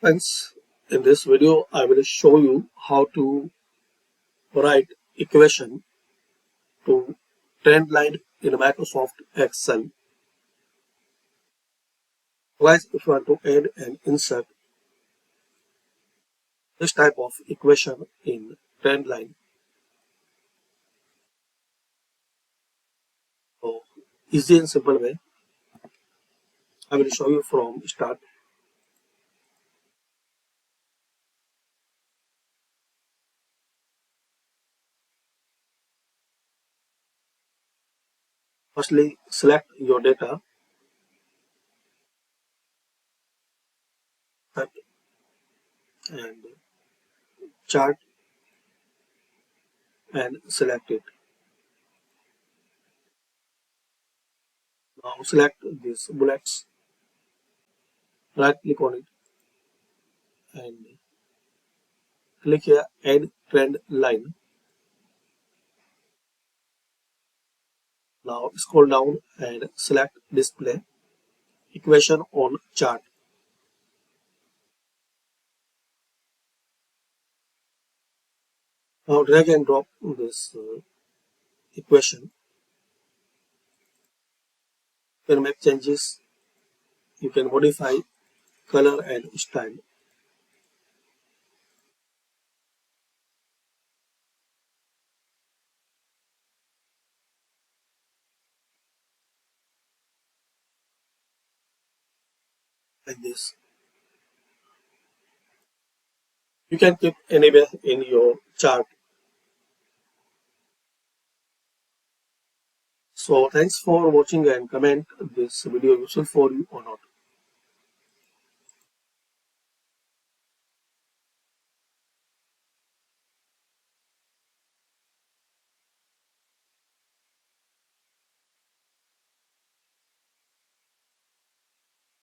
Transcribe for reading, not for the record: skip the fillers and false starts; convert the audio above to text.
Friends, in this video, I will show you how to write equation to Trendline in Microsoft Excel. Guys, if you want to add and insert this type of equation in Trendline, so easy and simple way, I will show you from start. Firstly, select your data and chart and select it. Now select these bullets, right click on it and click here add trend line. Now scroll down and select display equation on chart. Now drag and drop this equation. You can make changes. You can modify color and style. Like this. You can keep anywhere in your chart. So thanks for watching and comment this video useful for you or not.